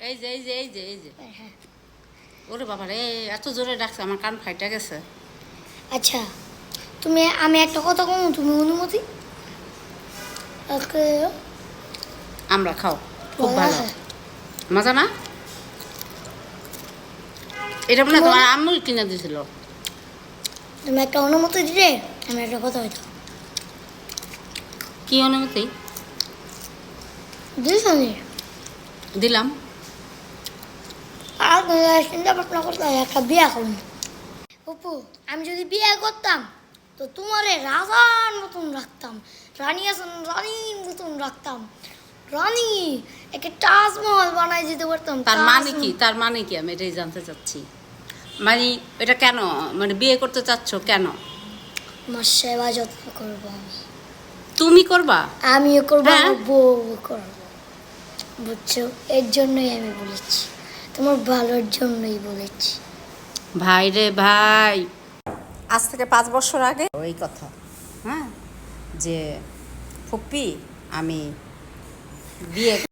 এই যে হ্যাঁ। ওরে বাবা রে, এত জোরে ডাকছে আমার কান ফাইটা গেছে। আচ্ছা, আমি একটা কথা কম, তুমি অনুমতি? ওকে। আমরা খাও, খুব ভালো মজা না? এটা মনে হয় তোমার আম্মুই কিনে দিয়েছিল। তুমি একটা অনুমতি দিলে আমি একটা কথা হইতো। কি অনুমতি? দিলাম। আর চিন্তা ভাবনা করতে একটা বিয়ে করুন। অপু, আমি যদি বিয়ে করতাম তো তোমারে রাজার মতন রাখতাম, রানী আছেন রানীর মতন রাখতাম, রানী একে তাজমহল বানাই দিতে পারতাম। তার মানে কি আমি এটাই জানতে চাচ্ছি। মানে এটা কেন, মানে বিয়ে করতে চাচ্ছ কেন? আমার সেবা যত্ন করবো আমি। তুমি করবা? আমিও করবো, হ্যাঁ। আমার বউ করবো, বুঝছো? এর জন্যই আমি বলেছি, তোমার ভালোর জন্যই বলেছি। ভাই রে ভাই, আজ থেকে 5 বছর আগে ওই কথা, হ্যাঁ, যে ফুপ্পি আমি বিয়ে